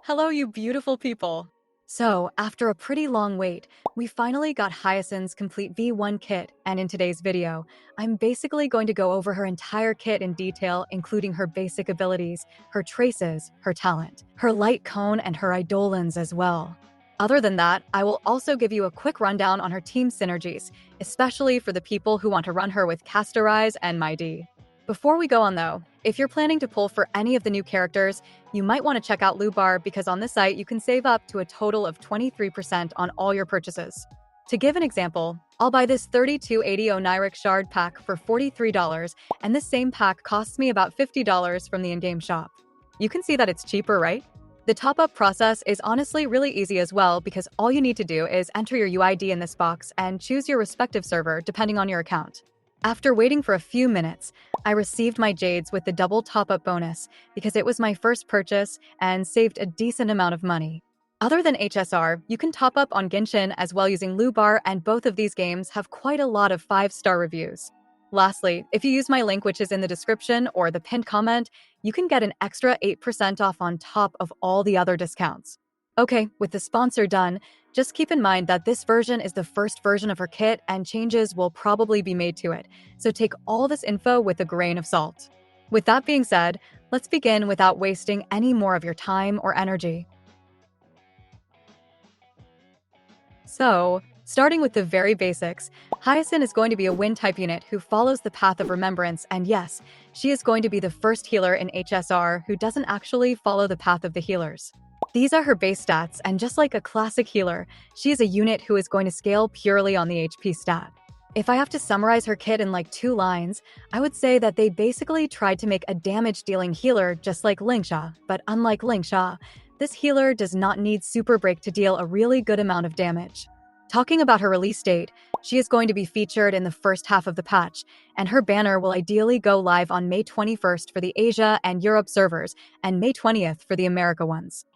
Hello, you beautiful people! So, after a pretty long wait, we finally got Hyacine's complete V1 kit, and in today's video, I'm basically going to go over her entire kit in detail, including her basic abilities, her traces, her talent, her light cone, and her eidolons as well. Other than that, I will also give you a quick rundown on her team synergies, especially for the people who want to run her with Castorice and mydei. Before we go on though, if you're planning to pull for any of the new characters, you might want to check out Lubar because on this site you can save up to a total of 23% on all your purchases. To give an example, I'll buy this 3280 Oniric Shard pack for $43, and this same pack costs me about $50 from the in-game shop. You can see that it's cheaper, right? The top-up process is honestly really easy as well because all you need to do is enter your UID in this box and choose your respective server depending on your account. After waiting for a few minutes, I received my jades with the double top-up bonus because it was my first purchase and saved a decent amount of money. Other than HSR, you can top up on Genshin as well using Lubar, and both of these games have quite a lot of 5-star reviews. Lastly, if you use my link which is in the description or the pinned comment, you can get an extra 8% off on top of all the other discounts. Okay, with the sponsor done, just keep in mind that this version is the first version of her kit and changes will probably be made to it, so take all this info with a grain of salt. With that being said, let's begin without wasting any more of your time or energy. So, starting with the very basics, Hyacine is going to be a wind-type unit who follows the path of remembrance, and yes, she is going to be the first healer in HSR who doesn't actually follow the path of the healers. These are her base stats, and just like a classic healer, she is a unit who is going to scale purely on the HP stat. If I have to summarize her kit in like 2 lines, I would say that they basically tried to make a damage-dealing healer just like Lingsha, but unlike Lingsha, this healer does not need Super Break to deal a really good amount of damage. Talking about her release date, she is going to be featured in the first half of the patch, and her banner will ideally go live on May 21st for the Asia and Europe servers, and May 20th for the America ones.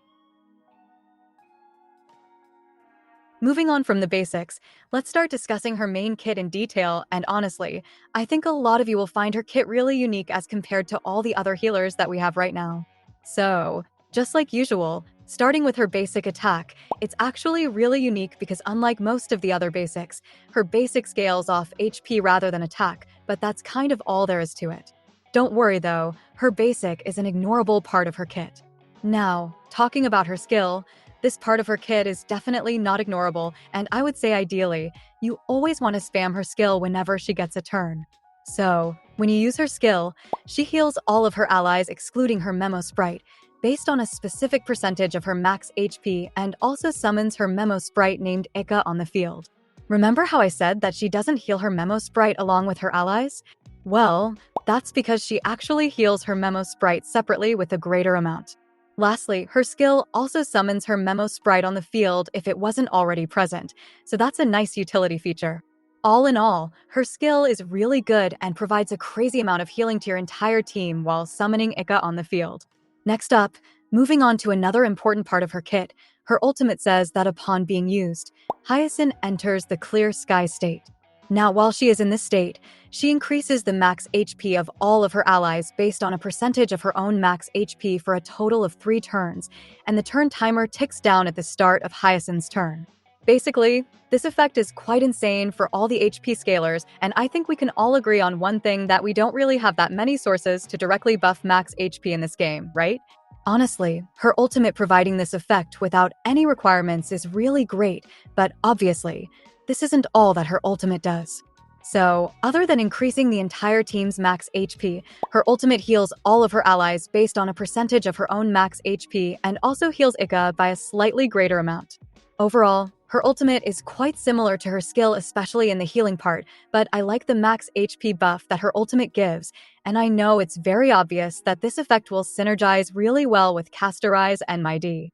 Moving on from the basics, let's start discussing her main kit in detail, and honestly, I think a lot of you will find her kit really unique as compared to all the other healers that we have right now. So, just like usual, starting with her basic attack, it's actually really unique because unlike most of the other basics, her basic scales off HP rather than attack, but that's kind of all there is to it. Don't worry though, her basic is an ignorable part of her kit. Now, talking about her skill, this part of her kit is definitely not ignorable, and I would say ideally, you always want to spam her skill whenever she gets a turn. So, when you use her skill, she heals all of her allies excluding her Memosprite, based on a specific percentage of her max HP, and also summons her Memosprite named Ika on the field. Remember how I said that she doesn't heal her Memosprite along with her allies? Well, that's because she actually heals her Memosprite separately with a greater amount. Lastly, her skill also summons her Memosprite on the field if it wasn't already present, so that's a nice utility feature. All in all, her skill is really good and provides a crazy amount of healing to your entire team while summoning Ika on the field. Next up, moving on to another important part of her kit, her ultimate says that upon being used, Hyacine enters the clear sky state. Now, while she is in this state, she increases the max HP of all of her allies based on a percentage of her own max HP for a total of 3 turns, and the turn timer ticks down at the start of Hyacine's turn. Basically, this effect is quite insane for all the HP scalers, and I think we can all agree on one thing, that we don't really have that many sources to directly buff max HP in this game, right? Honestly, her ultimate providing this effect without any requirements is really great, but obviously, this isn't all that her ultimate does. So, other than increasing the entire team's max HP, her ultimate heals all of her allies based on a percentage of her own max HP and also heals Ika by a slightly greater amount. Overall, her ultimate is quite similar to her skill, especially in the healing part, but I like the max HP buff that her ultimate gives, and I know it's very obvious that this effect will synergize really well with Castorice and mydei.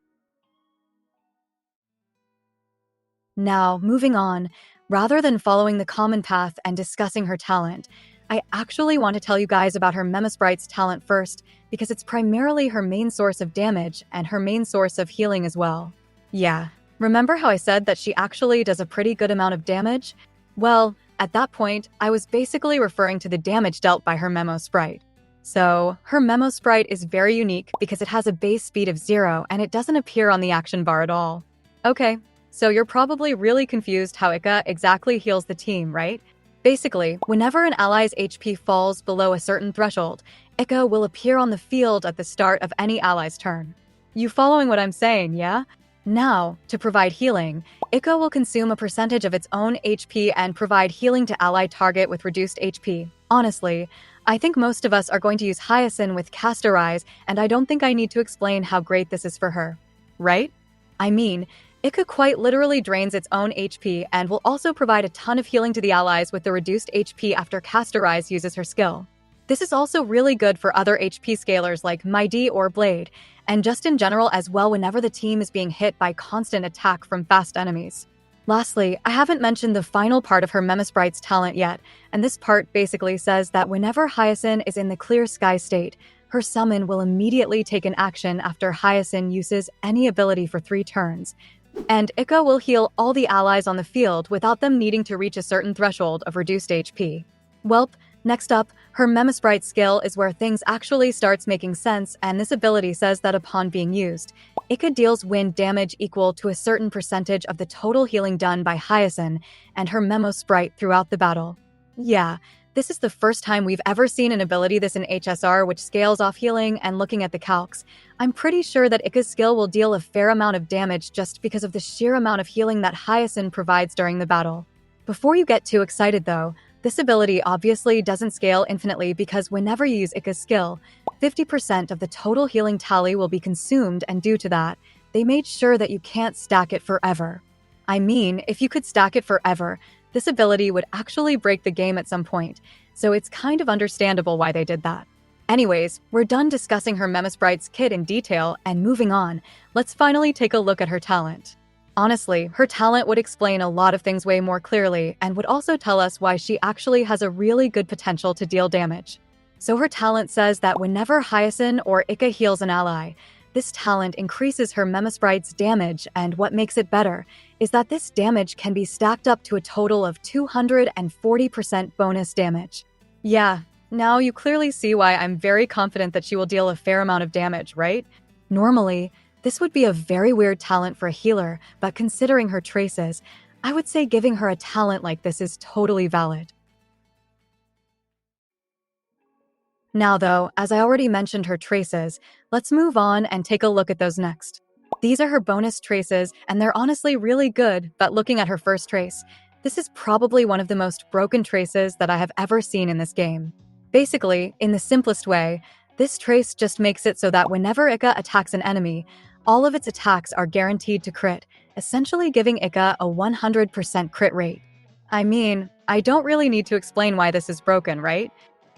Now, moving on, rather than following the common path and discussing her talent, I actually want to tell you guys about her Memosprite's talent first, because it's primarily her main source of damage and her main source of healing as well. Yeah, remember how I said that she actually does a pretty good amount of damage? Well, at that point, I was basically referring to the damage dealt by her Memosprite. So, her Memosprite is very unique because it has a base speed of 0 and it doesn't appear on the action bar at all. Okay, so you're probably really confused how Ika exactly heals the team, right? Basically, whenever an ally's HP falls below a certain threshold, Ika will appear on the field at the start of any ally's turn. You following what I'm saying, yeah? Now, to provide healing, Ika will consume a percentage of its own HP and provide healing to ally target with reduced HP. Honestly, I think most of us are going to use Hyacine with Castorice, and I don't think I need to explain how great this is for her. Right? I mean, Ika quite literally drains its own HP and will also provide a ton of healing to the allies with the reduced HP after Castorice uses her skill. This is also really good for other HP scalers like mydei or Blade, and just in general as well whenever the team is being hit by constant attack from fast enemies. Lastly, I haven't mentioned the final part of her Memosprite's talent yet, and this part basically says that whenever Hyacine is in the clear sky state, her summon will immediately take an action after Hyacine uses any ability for 3 turns, and Ika will heal all the allies on the field without them needing to reach a certain threshold of reduced HP. Welp, next up, her Memosprite skill is where things actually starts making sense, and this ability says that upon being used, Ika deals wind damage equal to a certain percentage of the total healing done by Hyacine and her Memosprite throughout the battle. Yeah, this is the first time we've ever seen an ability this in HSR which scales off healing, and looking at the calcs, I'm pretty sure that Ika's skill will deal a fair amount of damage just because of the sheer amount of healing that Hyacine provides during the battle. Before you get too excited though, this ability obviously doesn't scale infinitely because whenever you use Ika's skill, 50% of the total healing tally will be consumed, and due to that, they made sure that you can't stack it forever. I mean, if you could stack it forever, this ability would actually break the game at some point, so it's kind of understandable why they did that. Anyways, we're done discussing her Memosprite's kit in detail, and moving on, let's finally take a look at her talent. Honestly, her talent would explain a lot of things way more clearly and would also tell us why she actually has a really good potential to deal damage. So her talent says that whenever Hyacine or Ika heals an ally, this talent increases her Memosprite's damage, and what makes it better is that this damage can be stacked up to a total of 240% bonus damage. Yeah, now you clearly see why I'm very confident that she will deal a fair amount of damage, right? Normally, this would be a very weird talent for a healer, but considering her traces, I would say giving her a talent like this is totally valid. Now though, as I already mentioned her traces, let's move on and take a look at those next. These are her bonus traces, and they're honestly really good, but looking at her first trace, this is probably one of the most broken traces that I have ever seen in this game. Basically, in the simplest way, this trace just makes it so that whenever Ika attacks an enemy, all of its attacks are guaranteed to crit, essentially giving Ika a 100% crit rate. I mean, I don't really need to explain why this is broken, right?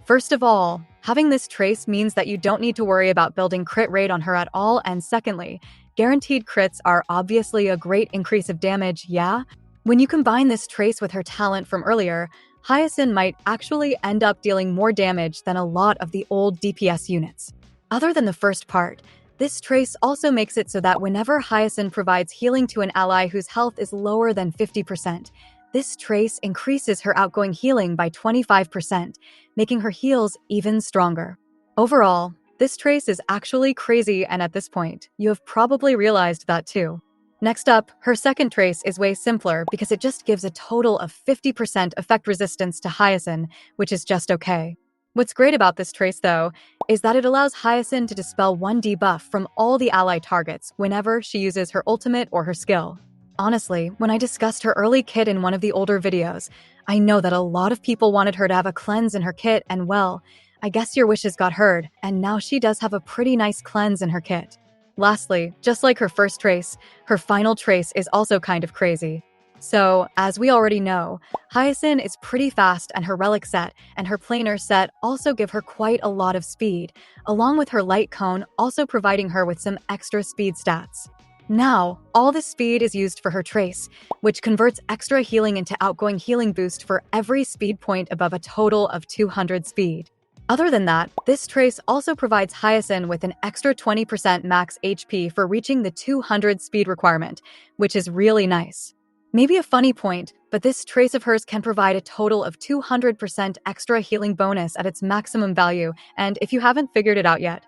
First of all, having this trace means that you don't need to worry about building crit rate on her at all, and secondly, guaranteed crits are obviously a great increase of damage, yeah? When you combine this trace with her talent from earlier, Hyacine might actually end up dealing more damage than a lot of the old DPS units. Other than the first part, this trace also makes it so that whenever Hyacine provides healing to an ally whose health is lower than 50%, this trace increases her outgoing healing by 25%, making her heals even stronger. Overall, this trace is actually crazy, and at this point, you have probably realized that too. Next up, her second trace is way simpler because it just gives a total of 50% effect resistance to Hyacine, which is just okay. What's great about this trace, though, is that it allows Hyacine to dispel one debuff from all the ally targets whenever she uses her ultimate or her skill. Honestly, when I discussed her early kit in one of the older videos, I know that a lot of people wanted her to have a cleanse in her kit, and well, I guess your wishes got heard, and now she does have a pretty nice cleanse in her kit. Lastly, just like her first trace, her final trace is also kind of crazy. So, as we already know, Hyacine is pretty fast, and her relic set and her planar set also give her quite a lot of speed, along with her light cone also providing her with some extra speed stats. Now, all this speed is used for her trace, which converts extra healing into outgoing healing boost for every speed point above a total of 200 speed. Other than that, this trace also provides Hyacine with an extra 20% max HP for reaching the 200 speed requirement, which is really nice. Maybe a funny point, But this trace of hers can provide a total of 200% extra healing bonus at its maximum value, and if you haven't figured it out yet,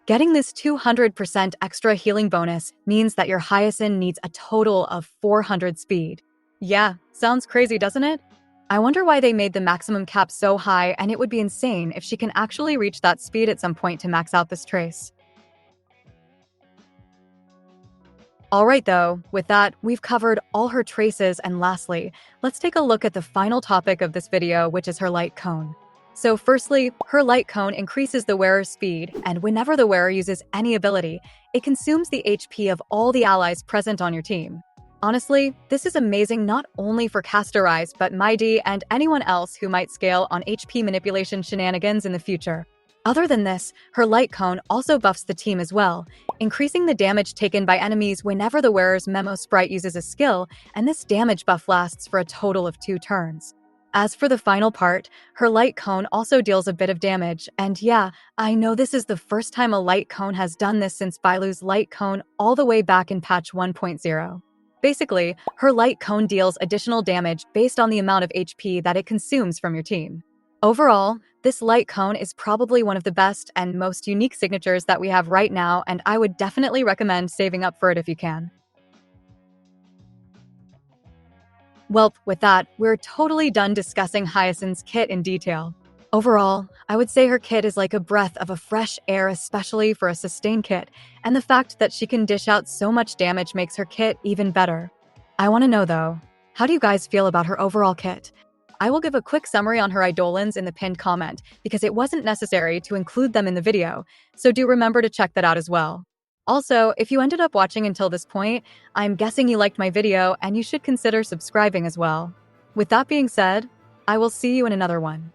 getting this 200% extra healing bonus means that your Hyacine needs a total of 400 speed. Yeah, sounds crazy, doesn't it? I wonder why they made the maximum cap so high, and it would be insane if she can actually reach that speed at some point to max out this trace. Alright though, with that, we've covered all her traces, and lastly, let's take a look at the final topic of this video, which is her light cone. So firstly, her light cone increases the wearer's speed, and whenever the wearer uses any ability, it consumes the HP of all the allies present on your team. Honestly, this is amazing not only for Castorice, but mydei and anyone else who might scale on HP manipulation shenanigans in the future. Other than this, her light cone also buffs the team as well, increasing the damage taken by enemies whenever the wearer's Memosprite uses a skill, and this damage buff lasts for a total of 2 turns. As for the final part, her light cone also deals a bit of damage, and yeah, I know this is the first time a light cone has done this since Bailu's light cone all the way back in patch 1.0. Basically, her light cone deals additional damage based on the amount of HP that it consumes from your team. Overall, this light cone is probably one of the best and most unique signatures that we have right now, and I would definitely recommend saving up for it if you can. Well, with that, we're totally done discussing Hyacine's kit in detail. Overall, I would say her kit is like a breath of a fresh air, especially for a sustain kit, and the fact that she can dish out so much damage makes her kit even better. I want to know though, how do you guys feel about her overall kit? I will give a quick summary on her eidolons in the pinned comment because it wasn't necessary to include them in the video, so do remember to check that out as well. Also, if you ended up watching until this point, I'm guessing you liked my video and you should consider subscribing as well. With that being said, I will see you in another one.